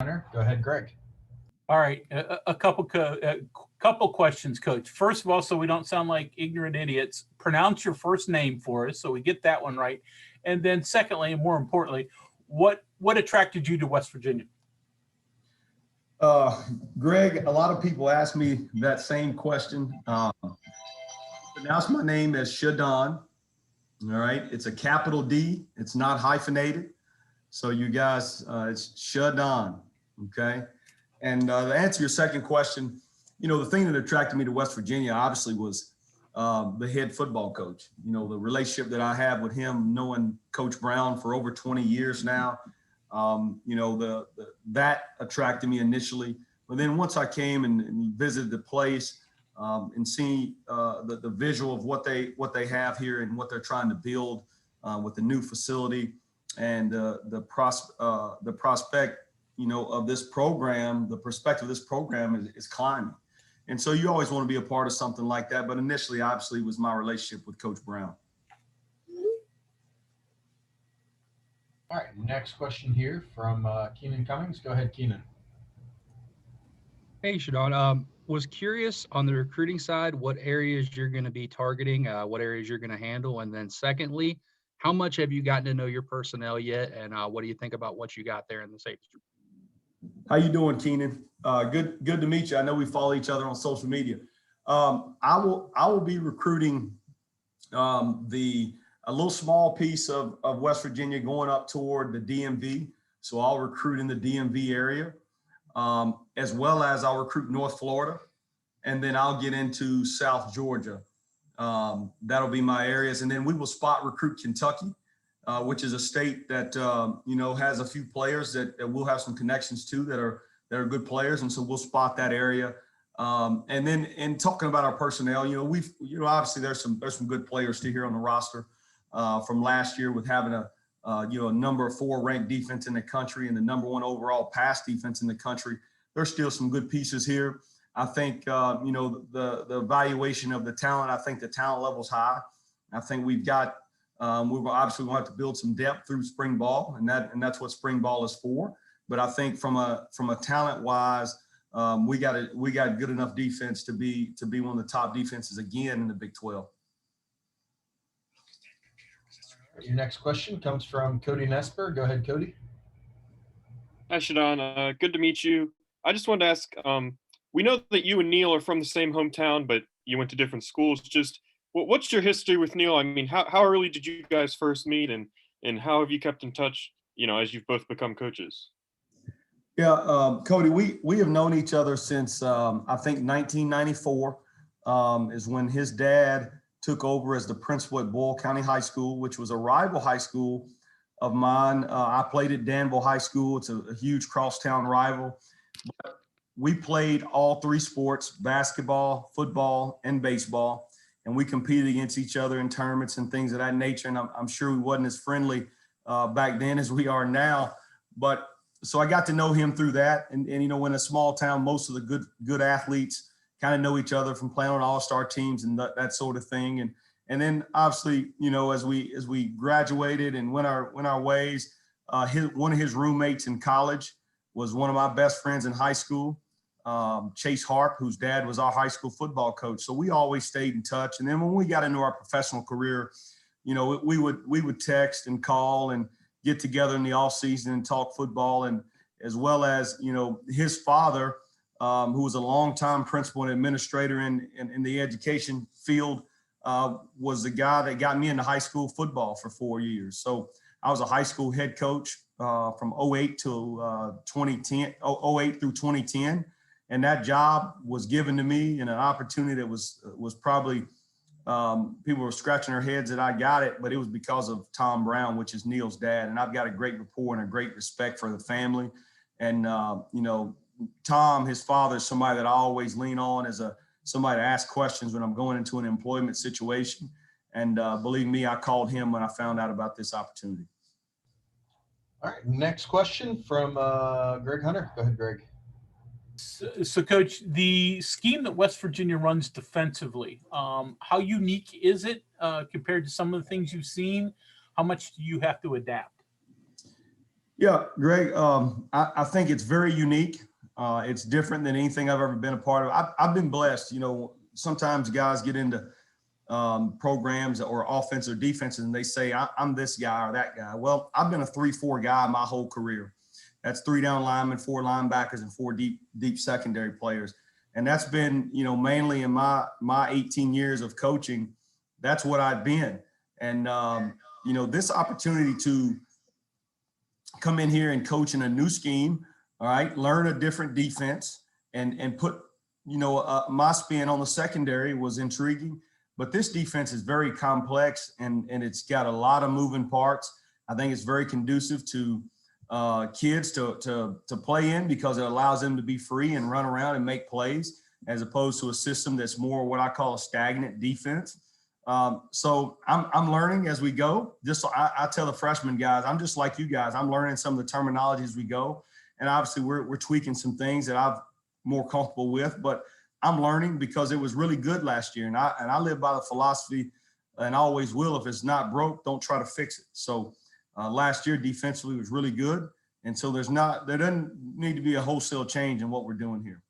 Hunter. Go ahead, Greg. All right, a couple questions, Coach. First of all, so we don't sound like ignorant idiots, pronounce your first name for us so we get that one right. And then, secondly, and more importantly, what attracted you to West Virginia? Greg, a lot of people ask me that same question. Pronounce my name as ShaDon. All right, it's a capital D. It's not hyphenated. So you guys, it's ShaDon. Okay. And to answer your second question, the thing that attracted me to West Virginia obviously was the head football coach. The relationship that I have with him, knowing Coach Brown for over 20 years now. That attracted me initially, but then once I came and visited the place and see the visual of what they have here and what they're trying to build with the new facility and the prospect, of this program, the perspective of this program is climbing. And so you always want to be a part of something like that. But initially, obviously, it was my relationship with Coach Brown. All right, next question here from Keenan Cummings. Go ahead, Keenan. Hey, ShaDon. Was curious on the recruiting side, what areas you're going to be targeting, what areas you're going to handle, and then secondly, how much have you gotten to know your personnel yet, and what do you think about what you got there in the safety room? How you doing, Keenan? Good to meet you. I know we follow each other on social media. I will be recruiting a little small piece of West Virginia going up toward the DMV. So I'll recruit in the DMV area, as well as I'll recruit North Florida, and then I'll get into South Georgia. That'll be my areas. And then we will spot recruit Kentucky, which is a state that, has a few players that we'll have some connections to that are good players. And so we'll spot that area. And then in talking about our personnel, obviously there's some good players still here on the roster from last year with having a number 4 ranked defense in the country and the number 1 overall pass defense in the country. There's still some good pieces here. I think, the evaluation of the talent, I think the talent level's high. I think we've got, we're obviously going to have to build some depth through spring ball, and that's what spring ball is for. But I think from a talent wise, we got good enough defense to be one of the top defenses again in the Big 12. Your next question comes from Cody Nesper. Go ahead, Cody. Hi, ShaDon. Good to meet you. I just wanted to ask, we know that you and Neal are from the same hometown, but you went to different schools. Just what's your history with Neal? I mean, how early did you guys first meet, and how have you kept in touch, as you've both become coaches? Yeah, Cody, we have known each other since, I think 1994 is when his dad took over as the principal at Boyle County High School, which was a rival high school of mine. I played at Danville High School. It's a huge crosstown rival. But we played all 3 sports, basketball, football, and baseball. And we competed against each other in tournaments and things of that nature. And I'm sure we wasn't as friendly back then as we are now. But so I got to know him through that. And in a small town, most of the good athletes kind of know each other from playing on all-star teams and that sort of thing. And then obviously, as we graduated and went our ways, one of his roommates in college was one of my best friends in high school, Chase Harp, whose dad was our high school football coach. So we always stayed in touch. And then when we got into our professional career, we would text and call and get together in the off season and talk football, and as well as, his father, who was a longtime principal and administrator in the education field, was the guy that got me into high school football for 4 years. So I was a high school head coach from 08 to 2010, 08 through 2010. And that job was given to me in an opportunity that was probably, people were scratching their heads that I got it, but it was because of Tom Brown, which is Neal's dad. And I've got a great rapport and a great respect for the family. And, Tom, his father, is somebody that I always lean on as somebody to ask questions when I'm going into an employment situation. And believe me, I called him when I found out about this opportunity. All right, next question from Greg Hunter. Go ahead, Greg. So, Coach, the scheme that West Virginia runs defensively, how unique is it compared to some of the things you've seen? How much do you have to adapt? Yeah, Greg, I think it's very unique. It's different than anything I've ever been a part of. I've been blessed. You know, sometimes guys get into programs or offense or defense and they say, I'm this guy or that guy. Well, I've been a 3-4 guy my whole career. That's 3 down linemen, 4 linebackers, and 4 deep secondary players. And that's been, you know, mainly in my 18 years of coaching. That's what I've been. And, you know, this opportunity to come in here and coach in a new scheme, all right, learn a different defense and put, you know, my spin on the secondary was intriguing. But this defense is very complex and it's got a lot of moving parts. I think it's very conducive to kids to play in because it allows them to be free and run around and make plays as opposed to a system that's more what I call a stagnant defense. So I'm learning as we go. Just I tell the freshman guys, I'm just like you guys. I'm learning some of the terminology as we go, and obviously we're tweaking some things that I'm more comfortable with. But I'm learning because it was really good last year, and I live by the philosophy, and I always will. If it's not broke, don't try to fix it. So last year defensively was really good, and so there doesn't need to be a wholesale change in what we're doing here.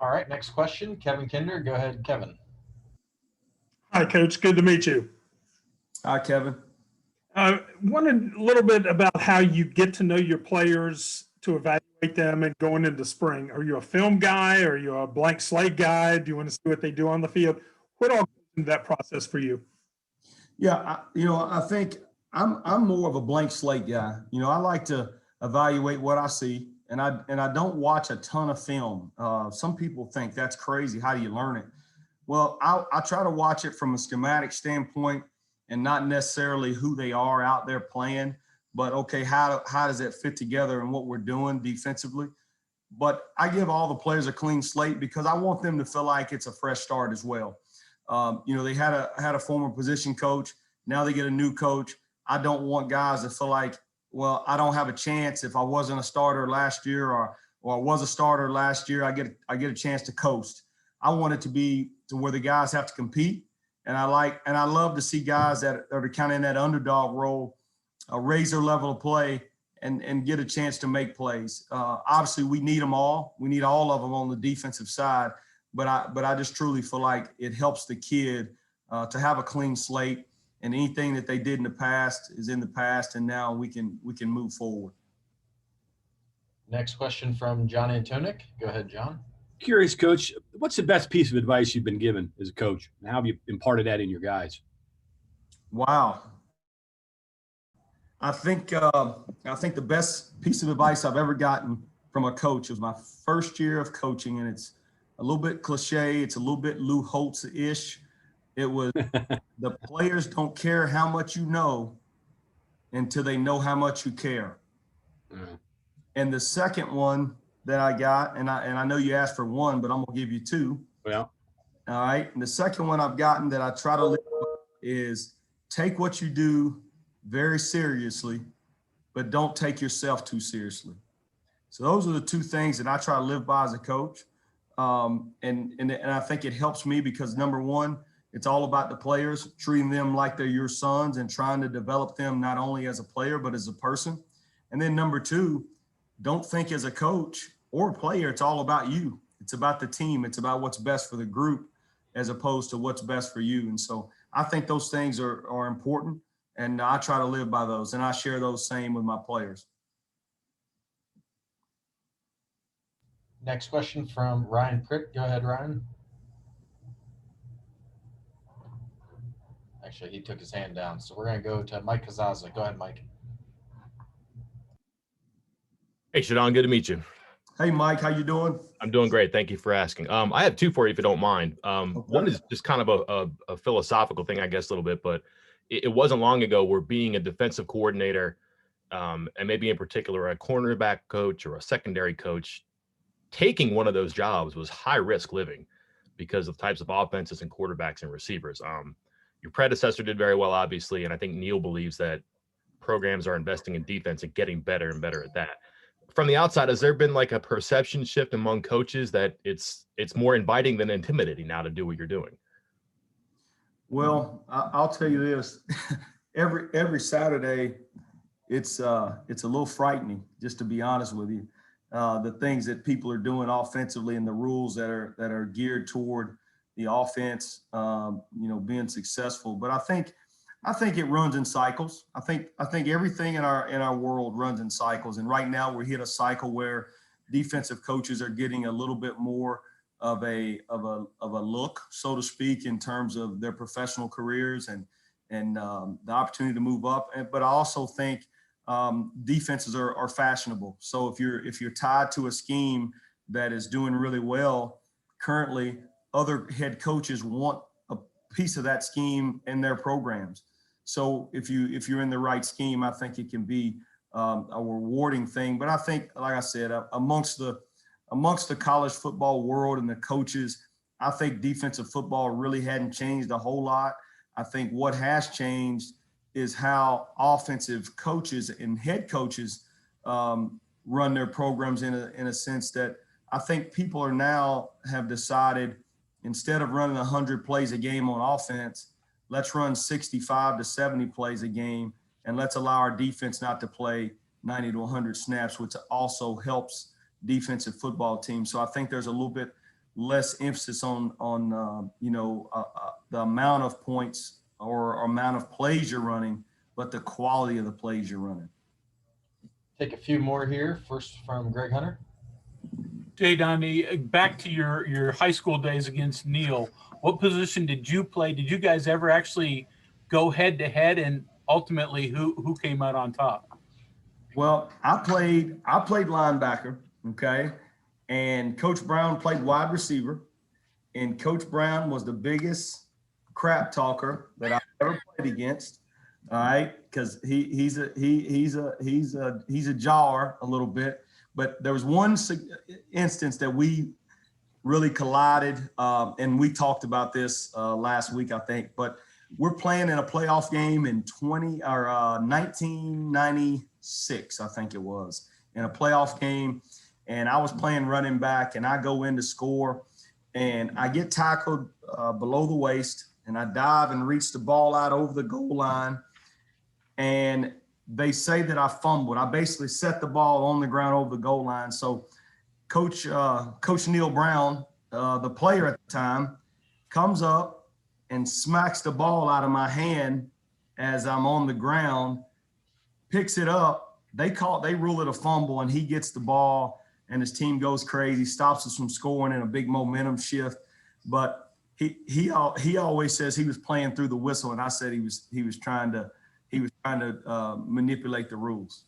All right, next question, Kevin Kinder. Go ahead, Kevin. Hi, Coach. Good to meet you. Hi, Kevin. Wanted a little bit about how you get to know your players to evaluate them and going into spring. Are you a film guy? Are you a blank slate guy? Do you want to see what they do on the field? What all goes into that process for you? Yeah, I think I'm more of a blank slate guy. You know, I like to evaluate what I see, and I don't watch a ton of film. Some people think that's crazy. How do you learn it? Well, I try to watch it from a schematic standpoint and not necessarily who they are out there playing, but okay, how does that fit together and what we're doing defensively? But I give all the players a clean slate because I want them to feel like it's a fresh start as well. You know, they had a former position coach. Now they get a new coach. I don't want guys to feel like, well, I don't have a chance if I wasn't a starter last year or I was a starter last year. I get a chance to coast. I want it to be to where the guys have to compete. And I love to see guys that are kind of in that underdog role, raise their level of play and get a chance to make plays. Obviously, we need them all. We need all of them on the defensive side. But I just truly feel like it helps the kid to have a clean slate, and anything that they did in the past is in the past, and now we can move forward. Next question from John Antonik. Go ahead, John. Curious, Coach, what's the best piece of advice you've been given as a coach? And how have you imparted that in your guys? Wow. I think the best piece of advice I've ever gotten from a coach was my first year of coaching, and it's a little bit cliche. It's a little bit Lou Holtz-ish. It was the players don't care how much you know until they know how much you care. Mm. And the second one that I got, and I know you asked for one, but I'm gonna give you two. Well, all right. And the second one I've gotten that I try to live with is take what you do very seriously, but don't take yourself too seriously. So those are the two things that I try to live by as a coach. And I think it helps me because number one, it's all about the players, treating them like they're your sons and trying to develop them not only as a player, but as a person. And then number two, don't think as a coach or a player, it's all about you. It's about the team. It's about what's best for the group as opposed to what's best for you. And so I think those things are important, and I try to live by those, and I share those same with my players. Next question from Ryan Pritt. Go ahead, Ryan. Actually, he took his hand down, so we're going to go to Mike Kazaza. Go ahead, Mike. Hey, ShaDon, good to meet you. Hey, Mike, how you doing? I'm doing great. Thank you for asking. I have two for you, if you don't mind. Okay. One is just kind of a philosophical thing, I guess, a little bit, but it wasn't long ago where being a defensive coordinator, and maybe in particular a cornerback coach or a secondary coach, taking one of those jobs was high risk living because of the types of offenses and quarterbacks and receivers. Your predecessor did very well, obviously, and I think Neal believes that programs are investing in defense and getting better and better at that. From the outside, has there been like a perception shift among coaches that it's more inviting than intimidating now to do what you're doing? Well, I'll tell you this. Every Saturday, it's a little frightening, just to be honest with you. The things that people are doing offensively and the rules that are geared toward the offense, being successful. But I think it runs in cycles. I think everything in our world runs in cycles. And right now we're hit a cycle where defensive coaches are getting a little bit more of a look, so to speak, in terms of their professional careers and the opportunity to move up. But I also think defenses are fashionable. So if you're tied to a scheme that is doing really well currently, other head coaches want a piece of that scheme in their programs. So if you're in the right scheme, I think it can be a rewarding thing. But I think, like I said, amongst the college football world and the coaches, I think defensive football really hadn't changed a whole lot. I think what has changed is how offensive coaches and head coaches run their programs in a sense that I think people are now have decided, instead of running 100 plays a game on offense, let's run 65 to 70 plays a game, and let's allow our defense not to play 90 to 100 snaps, which also helps defensive football teams. So I think there's a little bit less emphasis on the amount of points or amount of plays you're running, but the quality of the plays you're running. Take a few more here. First from Greg Hunter. ShaDon, back to your high school days against Neal. What position did you play? Did you guys ever actually go head to head, and ultimately who came out on top? Well, I played linebacker, okay, and Coach Brown played wide receiver, and Coach Brown was the biggest crap talker that I ever played against. All right, because he's a jar a little bit. But there was one instance that we really collided, and we talked about this last week, I think. But we're playing in a playoff game in 1996, I think it was, in a playoff game, and I was playing running back, and I go in to score, and I get tackled below the waist, and I dive and reach the ball out over the goal line, and they say that I fumbled. I basically set the ball on the ground over the goal line. So Coach Neal Brown, the player at the time, comes up and smacks the ball out of my hand as I'm on the ground, picks it up. They rule it a fumble, and he gets the ball, and his team goes crazy, stops us from scoring in a big momentum shift. But he always says he was playing through the whistle, and I said he was trying to manipulate the rules.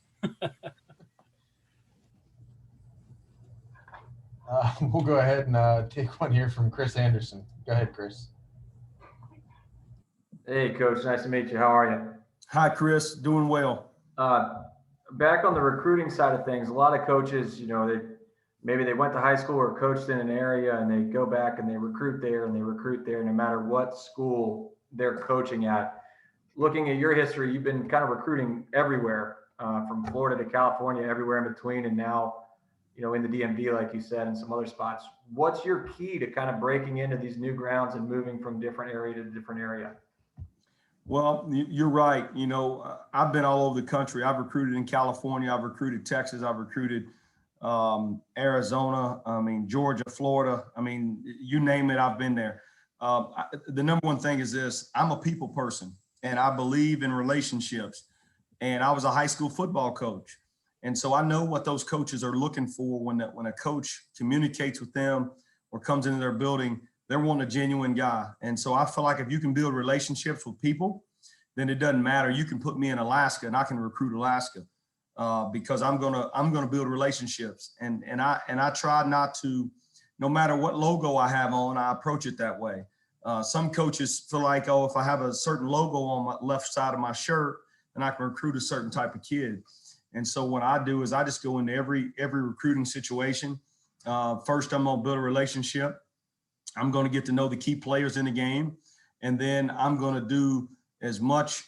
We'll go ahead and take one here from Chris Anderson. Go ahead, Chris. Hey, Coach. Nice to meet you. How are you? Hi, Chris. Doing well. Back on the recruiting side of things, a lot of coaches, maybe they went to high school or coached in an area, and they go back and they recruit there, no matter what school they're coaching at. Looking at your history, you've been kind of recruiting everywhere, from Florida to California, everywhere in between, and now, in the DMV, like you said, and some other spots. What's your key to kind of breaking into these new grounds and moving from different area to different area? Well, you're right. I've been all over the country. I've recruited in California. I've recruited Texas. I've recruited Arizona. Georgia, Florida. You name it, I've been there. The number one thing is this: I'm a people person, and I believe in relationships. And I was a high school football coach. And so I know what those coaches are looking for when a coach communicates with them or comes into their building. They're wanting a genuine guy. And so I feel like if you can build relationships with people, then it doesn't matter. You can put me in Alaska and I can recruit Alaska because I'm gonna build relationships. And I try not to, no matter what logo I have on, I approach it that way. Some coaches feel like, if I have a certain logo on my left side of my shirt, then I can recruit a certain type of kid. And so what I do is I just go into every recruiting situation. First, I'm going to build a relationship. I'm going to get to know the key players in the game. And then I'm going to do as much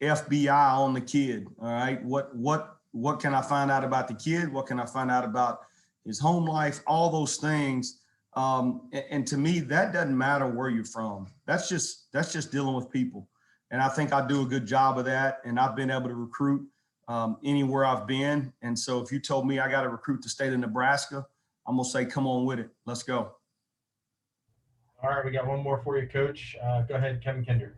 FBI on the kid. All right. What can I find out about the kid? What can I find out about his home life? All those things. And to me, that doesn't matter where you're from. That's just dealing with people. And I think I do a good job of that. And I've been able to recruit anywhere I've been. And so if you told me I got to recruit the state of Nebraska, I'm going to say, come on with it. Let's go. All right, we got one more for you, Coach. Go ahead, Kevin Kinder.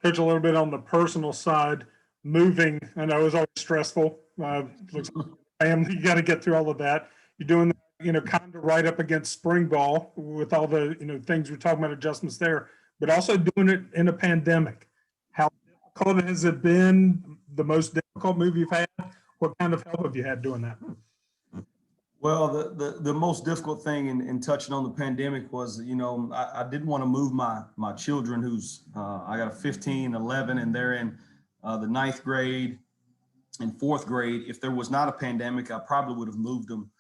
Coach, a little bit on the personal side, moving, I know is always stressful. Looks like family, you got to get through all of that. You're doing that, kind of right up against spring ball with all the, things we're talking about, adjustments there, but also doing it in a pandemic. How difficult has it been? The most difficult move you've had? What kind of help have you had doing that? Well, the most difficult thing in touching on the pandemic was, I didn't want to move my children who's, I got a 15, 11, and they're in the 9th grade and 4th grade. If there was not a pandemic, I probably would have moved them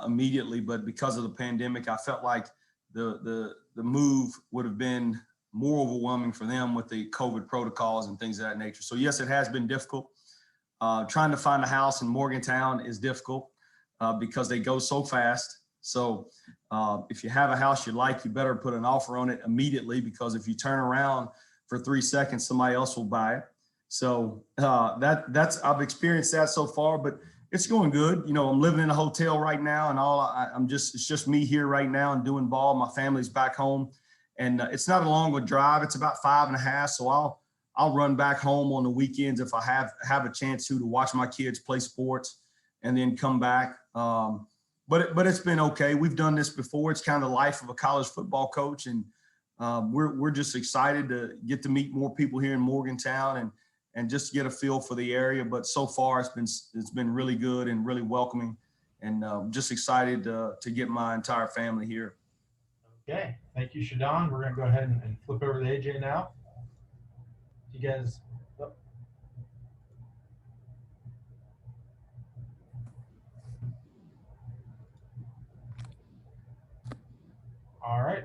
immediately. But because of the pandemic, I felt like the move would have been more overwhelming for them with the COVID protocols and things of that nature. So yes, it has been difficult. Trying to find a house in Morgantown is difficult. Because they go so fast. So if you have a house you like, you better put an offer on it immediately, because if you turn around for 3 seconds, somebody else will buy it. So that's I've experienced that so far, but it's going good. I'm living in a hotel right now, and it's just me here right now and doing ball. My family's back home, and it's not a long drive. It's about 5.5. So I'll run back home on the weekends if I have a chance to watch my kids play sports, and then come back. But it's been okay. We've done this before. It's kind of the life of a college football coach, and we're just excited to get to meet more people here in Morgantown and just get a feel for the area. But so far, it's been really good and really welcoming, and just excited to get my entire family here. Okay, thank you, ShaDon. We're gonna go ahead and flip over to AJ now. You guys. Oh. All right.